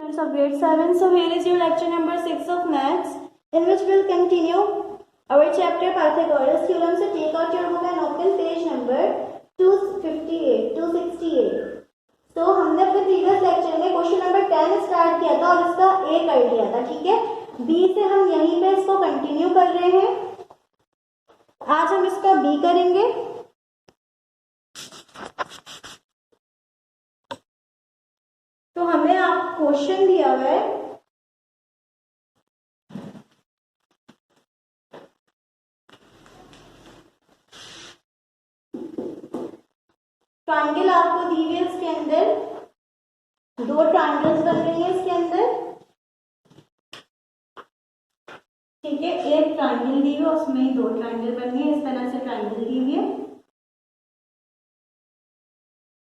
Students of grade 7. So here is your lecture number 6 of maths, in which we'll continue our chapter Pythagoras theorem. So take out your book and open page number 268. तो हमने अपने previous lecture में question number 10 start किया था और इसका ए कर लिया था, ठीक है। बी से हम यहीं पे इसको कंटिन्यू कर रहे हैं। आज हम इसका बी करेंगे। तो हमें आप क्वेश्चन दिया हुआ है, ट्रायंगल आपको दी हुई है। इसके अंदर दो ट्रायंगल्स बन रही है इसके अंदर, ठीक है। एक ट्रायंगल दी हुई है, उसमें दो ट्रायंगल बन गए। इस तरह से ट्रायंगल दी हुई है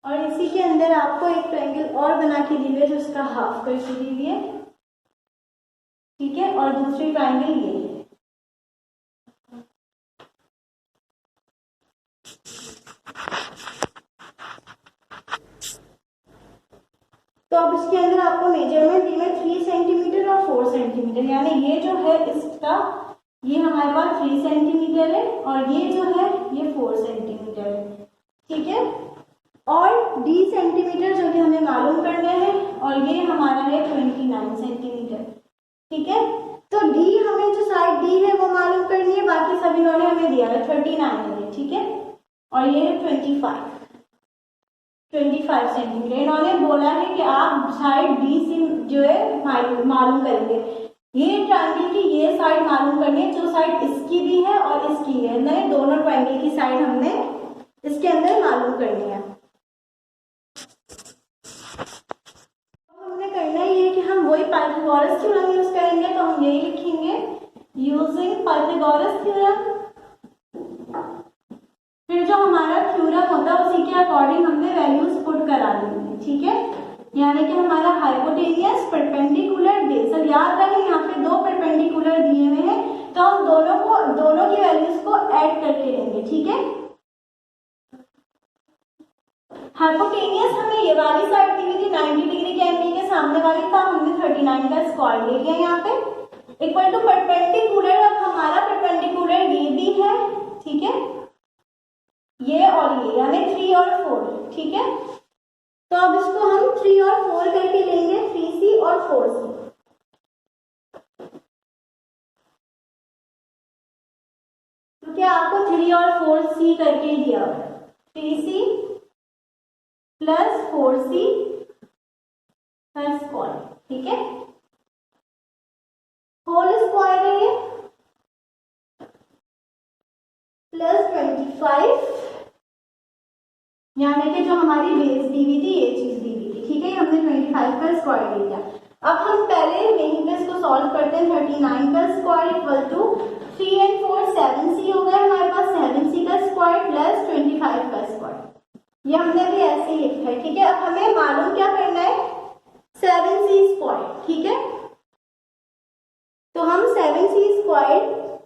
और इसी के अंदर आपको एक ट्रायंगल और बना के दी हुई है जो उसका हाफ करके दी हुई है, ठीक है। और दूसरी ट्रायंगल ये है। तो अब इसके अंदर आपको मेजरमेंट दी है 3 सेंटीमीटर और 4 सेंटीमीटर, यानी ये जो है इसका ये हमारे पास 3 सेंटीमीटर है और ये जो है ये 4 सेंटीमीटर है, ठीक है। और डी सेंटीमीटर जो कि हमें मालूम करना है और ये हमारा है 29 सेंटीमीटर, ठीक है। तो डी हमें जो साइड दी है वो मालूम करनी है, बाकी सभी इन्होंने हमें दिया है 39 है, ठीक है। और ये है 25 सेंटीमीटर। इन्होंने बोला है कि आप साइड डी से जो है मालूम करेंगे। ये ट्रायंगल की ये साइड मालूम करनी है जो साइड इसकी भी है और इसकी है, नहीं दोनों ट्रायंगल की साइड हमने इसके अंदर मालूम करनी है। हमने करना ये है कि हम वही पाइथागोरस थ्योरम यूज करेंगे। तो हम यही लिखेंगे यूजिंग पाइथागोरस थ्योरम। फिर जो हमारा थ्योरम होता है उसी के अकॉर्डिंग हमने वैल्यूज पुट करा देंगे, ठीक है। यानी कि हमारा हाइपोटेनियस परपेंडिकुलर बेस, अब याद रखें यहाँ पे दो परपेंडिकुलर दिए हुए हैं तो हम दोनों की वैल्यूज को ऐड करके लेंगे, ठीक है। हाइपोटेनियस हमें ये वाली साइड दी हुई थी 90 डिग्री के एंगल के सामने वाली था, हमने 39 का स्क्वायर ले लिया यहाँ पे इक्वल टू परपेंडिकुलर। अब हमारा परपेंडिकुलर ये भी है, ठीक है, ये और ये यानी 3 और 4, ठीक है। तो अब इसको हम 3 और 4 करके लेंगे, 3c और 4c। क्योंकि आपको 3 और 4c करके दिया हुआ है, 3c प्लस 4c का स्क्वायर, ठीक है। होल स्क्वायर है ये प्लस 25, यानी कि जो हमारी बेस दी हुई थी ये चीज दी हुई थी, ठीक है। हमने 25 का स्क्वायर ले लिया। अब हम पहले यहीं पे इसको सॉल्व करते हैं। 39 का square equal to 3 and 4 7c हो गया हमारे पास, 7c का स्क्वायर प्लस 25 का स्क्वायर। ये हमने भी ऐसे ही लिखा है, ठीक है। अब हमें मालूम क्या करना है, 7c स्क्वायर, ठीक है। तो हम 7c स्क्वायर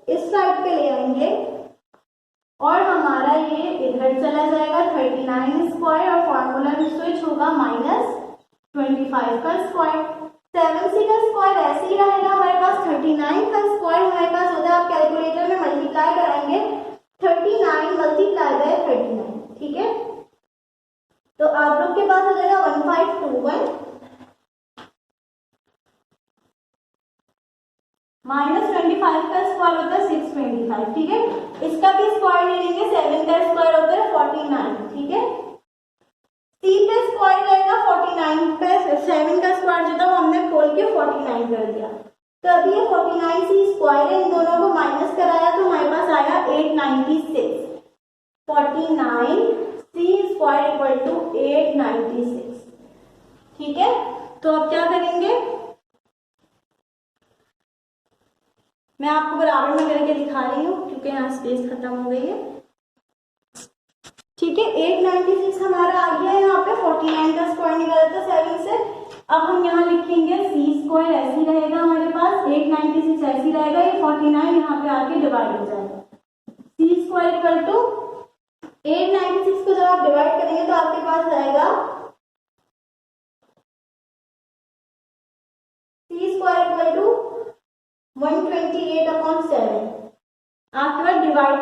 इस साइड पे ले आएंगे और हमारा ये इधर चला जाएगा 39 स्क्वायर और फॉर्मूला में स्विच होगा -25 का स्क्वायर। 7c का स्क्वायर ऐसे ही रहेगा हमारे पास। 39 का स्क्वायर हमारे पास होता है, आप कैलकुलेटर में मल्टीप्लाई कराएंगे 39 मल्टीप्लाई बाय 39, ठीक है। तो आप लोग के पास हो जाएगा 1521 -25 का स्क्वायर होता है 625, ठीक है। इसका भी स्क्वायर ले लेंगे, 7 का स्क्वायर होता है 49, ठीक है। c का स्क्वायर रहेगा 49 पे 7 का स्क्वायर जो था वो हमने खोल के 49 कर दिया। तो अभी ये 49c स्क्वायर है, इन दोनों को माइनस कराया तो हमारे पास आया 896। 49c स्क्वायर इक्वल टू 896, ठीक है। तो अब क्या करेंगे, मैं आपको बराबर में करके दिखा रही हूँ क्योंकि यहाँ स्पेस खत्म हो गई है, ठीक है। 896 हमारा आ गया यहाँ पे, 49 का स्क्वायर निकाला था 7 से। अब हम यहाँ लिखेंगे c स्क्वायर ऐसे ही रहेगा हमारे पास, 896 ऐसे ही रहेगा, ये 49 यहाँ पे आके डिवाइड हो जाएगा। c स्क्वायर इक्वल टू 896 को जब आप डिवाइड करेंगे तो आपके पास आएगा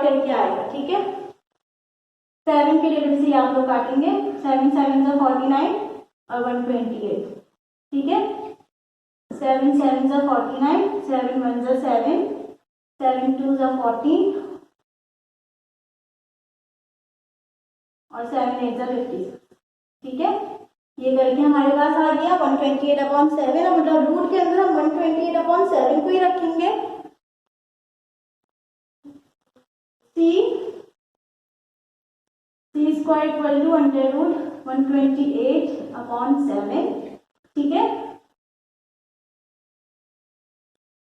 करके आएगा, ठीक है। 7 के लिए से आप लोग काटेंगे, 7 7 से 49 और 128, ठीक है। 7 7 से 49, 7 1 से 7, 7 2 से 14 और 7 8 से 56, ठीक है। ये करके हमारे पास आ गया 128/7। अब मतलब रूट के अंदर हम 128/7 को ही रखेंगे। c square equal to under root 128/7, ठीक है।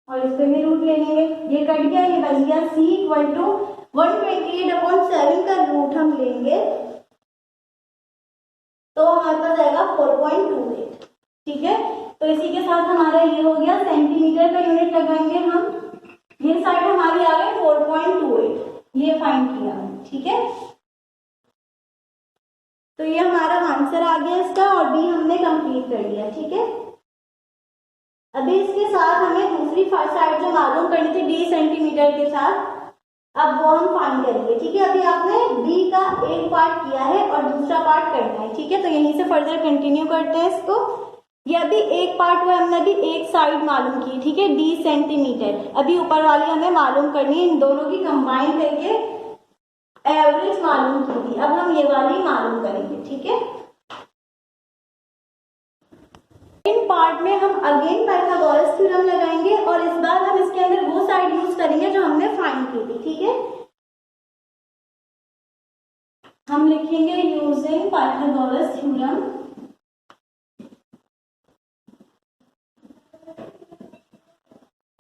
और इस पे भी रूट ले लेंगे, ये कट गया, ये बच गया c इक्वल टू 128/7 का रूट हम लेंगे तो हमारे पास आएगा 4.28, ठीक है। तो इसी के साथ हमारा ये हो गया, सेंटीमीटर का यूनिट लगाएंगे हम, ये साइड हमारी आ गई 4.28, ये फाइंड किया हमने, ठीक है। तो ये हमारा आंसर आ गया इसका, और बी हमने कंप्लीट कर लिया, ठीक है। अभी इसके साथ हमें दूसरी साइड जो मालूम करनी थी डी सेंटीमीटर के साथ, अब वो हम फाइंड करेंगे, ठीक है। अभी आपने बी का एक पार्ट किया है और दूसरा पार्ट करना है, ठीक है। तो यहीं से फर्दर कंटिन्यू करते हैं इसको। ये अभी एक पार्ट हुआ, हमने अभी एक साइड मालूम की, ठीक है, डी सेंटीमीटर। अभी ऊपर वाली हमें मालूम करनी है, इन दोनों की कंबाइन करके एवरेज मालूम की थी, अब हम ये वाली मालूम करेंगे, ठीक है। इन पार्ट में हम अगेन पाइथागोरस थ्योरम लगाएंगे और इस बार हम इसके अंदर वो साइड यूज करेंगे जो हमने फाइंड की थी, ठीक है। हम लिखेंगे यूजिंग पाइथागोरस थ्योरम।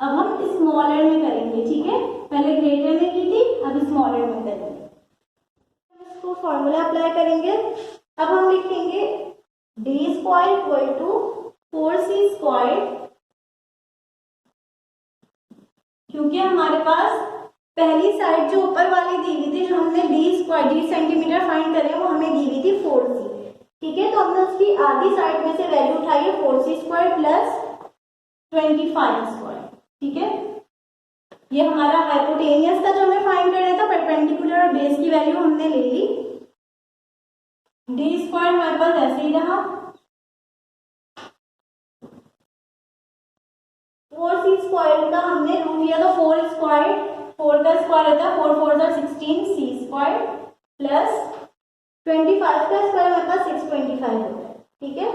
अब हम स्मॉलर में करेंगे, ठीक है। पहले ग्रेटर में की थी, अब स्मॉलर में करेंगे। इसको फॉर्मूला अप्लाई करेंगे। अब हम लिखेंगे D square equal to 4c स्क्वायर, क्योंकि हमारे पास पहली साइड जो ऊपर वाली दी हुई थी, जो हमने D square D centimetre find करे, वो हमें दी हुई थी 4c, ठीक है। तो हमने उसकी आधी साइड में से वैल्यू उठाई है 4c स्क्वायर प्लस 25 स्क्वायर, ठीक है। ये हमारा हाइपोटेनियस था जो हमें फाइंड करना था, परपेंडिकुलर और बेस की वैल्यू हमने ले ली। डी स्क्वायर हमारे पास ऐसे ही रहा, 4c स्क्वायर का हमने रूट लिया, तो 4 स्क्वायर, 4 का स्क्वायर होता है 4 4 16 c स्क्वायर प्लस 25 का स्क्वायर हमारे पास 625 होता है, ठीक है।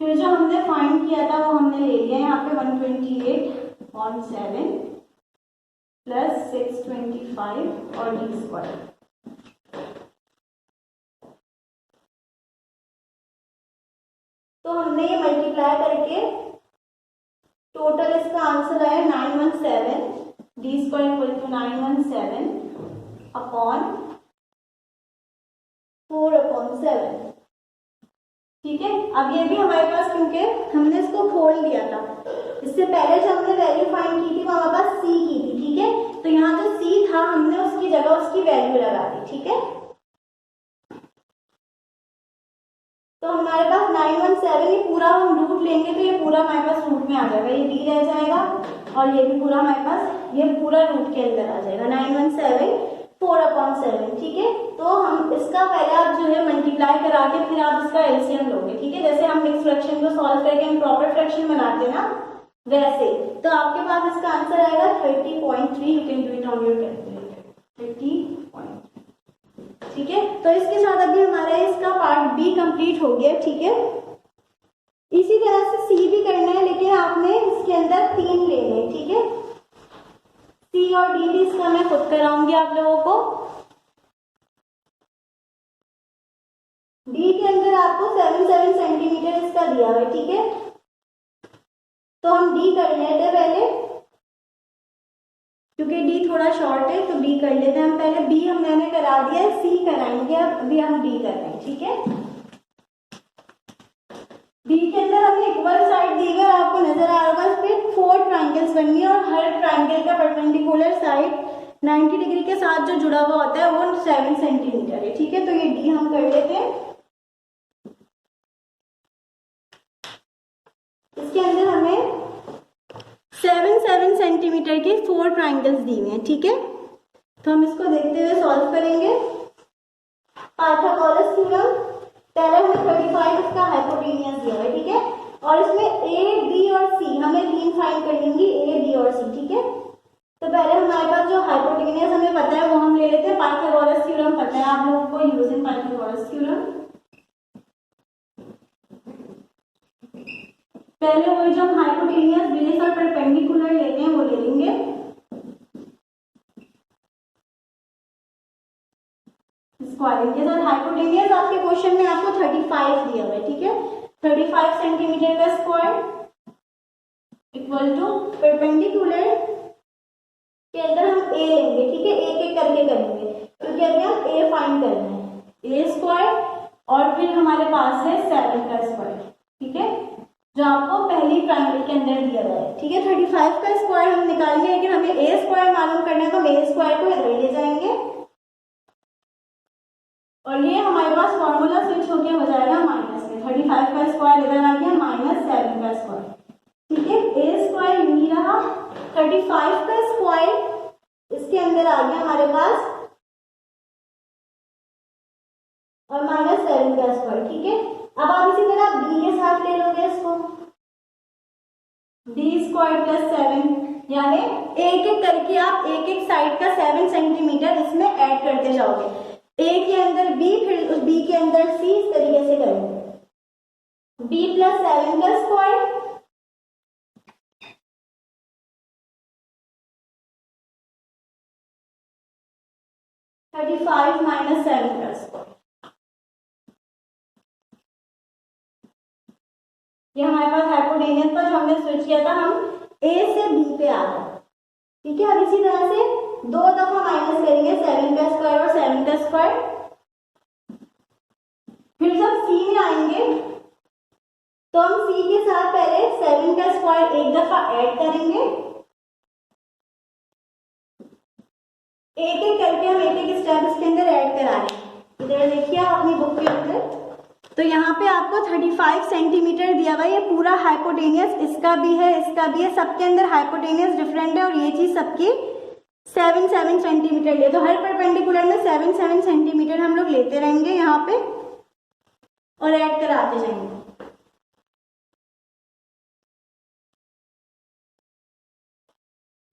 फिर जो हमने फाइंड किया था वो हमने ले लिया यहाँ पे 128/7 प्लस 625 और डी स्क्वायर। तो हमने ये मल्टीप्लाई करके टोटल इसका आंसर आया 917, D square equal to 917 upon 4/7, ठीक है। अब ये भी हमारे पास, क्योंकि हमने इसको खोल दिया था, इससे पहले जो हमने वैल्यू फाइंड की थी वो हमारे पास c की थी, ठीक है। तो यहाँ जो c था हमने उसकी जगह उसकी वैल्यू लगा दी, ठीक है। तो हमारे पास 917, ये पूरा हम रूट लेंगे तो ये पूरा हमारे पास रूट में आ जाएगा, ये d रह जाएगा और ये भी पूरा हमारे पास ये पूरा रूट के अंदर आ जाएगा, 917 4/7, ठीक है। तो हम इसका पहले आप जो है मल्टीप्लाई करा के फिर आप इसका एलसीएम लोगे, ठीक है। जैसे हम मिक्स फ्रैक्शन को सॉल्व करके हम प्रॉपर फ्रैक्शन बनाते हैं ना, वैसे। तो आपके पास इसका आंसर आएगा 30.3, you can do it on your calculator, 30.3, ठीक है। तो इसके साथ अभी हमारा इसका पार्ट बी कंप्लीट हो गया, ठीक है। इसी तरह से सी भी करना है, लेकिन आपने इसके अंदर 3 लेने हैं, ठीक है। सी और डी भी इसका मैं खुद कराऊंगी आप लोगों को। डी के अंदर आपको 7 सेंटीमीटर इसका दिया हुआ है, ठीक है। तो हम डी कर लेते हैं पहले, क्योंकि डी थोड़ा शॉर्ट है, तो बी कर लेते हैं हम पहले। बी हम मैंने करा दिया है, सी कराएंगे, अब अभी हम डी कर रहे हैं, ठीक है। डी के अंदर हमने इक्वल साइड दी है, आपको नजर आ रहा है, इस पे 4 ट्रायंगल्स बननी है और हर ट्रायंगल का परपेंडिकुलर साइड 90 डिग्री के साथ जो जुड़ा हुआ होता है वो 7 सेंटीमीटर है, ठीक है। तो ये डी हम कर लेते हैं। इसके अंदर हमें सेंटीमीटर की 4 ट्राइंगल्स दी हुई हैं, ठीक है। तो हम इसको देखते हुए सॉल्व करेंगे। पाइथागोरस थ्योरम, पहले हमें 35 इसका हाइपोटेनियस दिया है, ठीक है, और इसमें ए बी और सी हमें 3 फाइंड करनी ए बी और सी, ठीक है। तो पहले हमारे पास जो हाइपोटेनियस हमें पता है वो हम ले लेते हैं। पाइथागोरस थ्योरम पता है आप लोगों को, यूजिंग पाइथागोरस थ्योरम पहले वही जो हम हाइपोटेनियस बेस और परपेंडिकुलर लेते हैं वो ले लेंगे। स्क्वायर और हाइपोटेनियस आपके क्वेश्चन में आपको 35 दिया हुआ है, ठीक है। 35 सेंटीमीटर का स्क्वायर इक्वल टू परपेंडिकुलर के अंदर हम ए लेंगे, ठीक है, एक एक करके करेंगे क्योंकि अभी हम ए फाइंड करना है। ए स्क्वायर और फिर हमारे पास है 7 का स्क्वायर, ठीक है, जो आपको पहली ट्रायंगल के अंदर दिया हुआ है, ठीक है। 35 का स्क्वायर हम निकालेंगे, लेकिन हमें ए स्क्वायर मालूम करना है तो हम ए स्क्वायर को इधर ले जाएंगे और ये हमारे पास फॉर्मूला स्विच होके हो जाएगा माइनस में। 35 का स्क्वायर इधर आ गया माइनस 7 का स्क्वायर, ठीक है। ए स्क्वायर यूं रहा, 35 का स्क्वायर इसके अंदर आ गया हमारे पास और माइनस 7 का स्क्वायर, ठीक है। अब आप इसी तरह बी के साथ ले लोगे इसको, डी स्क्वायर प्लस 7, यानी एक एक करके आप एक एक साइड का 7 सेंटीमीटर इसमें ऐड करते जाओगे। ए के अंदर बी, फिर उस बी के अंदर सी, इस तरीके से करेंगे। बी प्लस 7 का स्क्वायर (35 - 7 का स्क्वायर), ये हमारे पास हाइपोटेनियस पर जो हमने स्विच किया था, हम ए से बी पे आ गए, ठीक है। अब इसी तरह से 2 दफा माइनस करेंगे 7 का स्क्वायर और 7 का स्क्वायर। फिर जब सी में आएंगे तो हम सी के साथ पहले 7 का स्क्वायर एक दफा ऐड करेंगे, एक एक करके हम एक एक स्टेप इसके अंदर ऐड करा रहे हैं। इधर देखिए आप अपनी बुक के अंदर, तो यहाँ पे आपको 35 सेंटीमीटर दिया हुआ है। ये पूरा हाइपोटेनियस इसका भी है, इसका भी है, सबके अंदर हाइपोटेनियस डिफरेंट है और ये चीज सबकी 7 सेंटीमीटर ले। तो हर परपेंडिकुलर में 7 सेंटीमीटर हम लोग लेते रहेंगे यहाँ पे और ऐड कराते जाएंगे।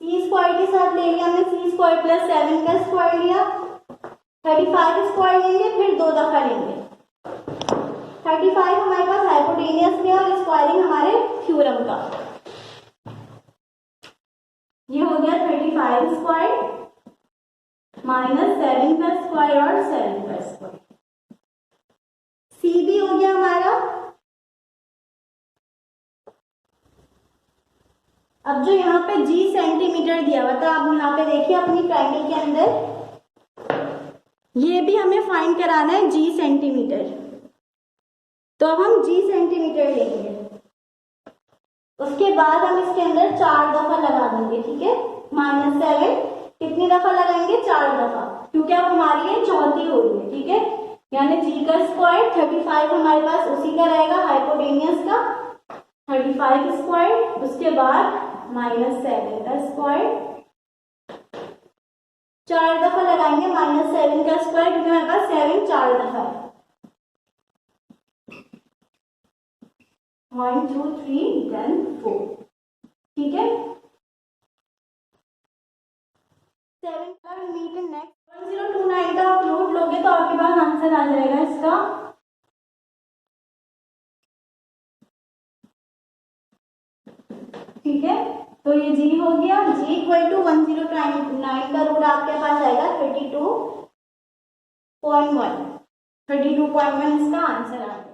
सी स्क्वायर के साथ ले लिया हमने, सी स्क्वायर प्लस 7 का स्क्वायर लिया, 35 स्क्वायर लेंगे, फिर 2 दफा लेंगे। 35 हमारे पास हाइपोटेनियस में और स्क्वायरिंग हमारे थ्योरम का, ये हो गया 35 स्क्वायर माइनस 7 का स्क्वायर और 7 का स्क्वायर। सी भी हो गया हमारा। अब जो यहाँ पे जी सेंटीमीटर दिया हुआ था, आप यहाँ पे देखिए अपनी ट्रायंगल के अंदर, ये भी हमें फाइंड कराना है जी सेंटीमीटर। तो अब हम जी सेंटीमीटर लेंगे, उसके बाद हम इसके अंदर 4 दफा लगा देंगे, ठीक है। -7 कितनी दफा लगाएंगे? 4 दफा, क्योंकि अब हमारी ये चौथी हो रही है, ठीक है। यानी जी का स्क्वायर 35 हमारे पास उसी का रहेगा हाइपोटेनियस का 35 स्क्वायर, उसके बाद -7 का स्क्वायर, 4 दफा लगाएंगे -7 का स्क्वायर, क्योंकि हमारे पास 7 4 दफा है। 1 2 3 then 4, ठीक है। 7 का मीट नेक्स्ट 1029 का आप रूट लोगे तो आपके पास आंसर आ जाएगा इसका। ठीक है, तो ये जी हो गया, जी इक्वल टू 1029 का रूट आपके पास आएगा 32.1 इसका आंसर आ गया।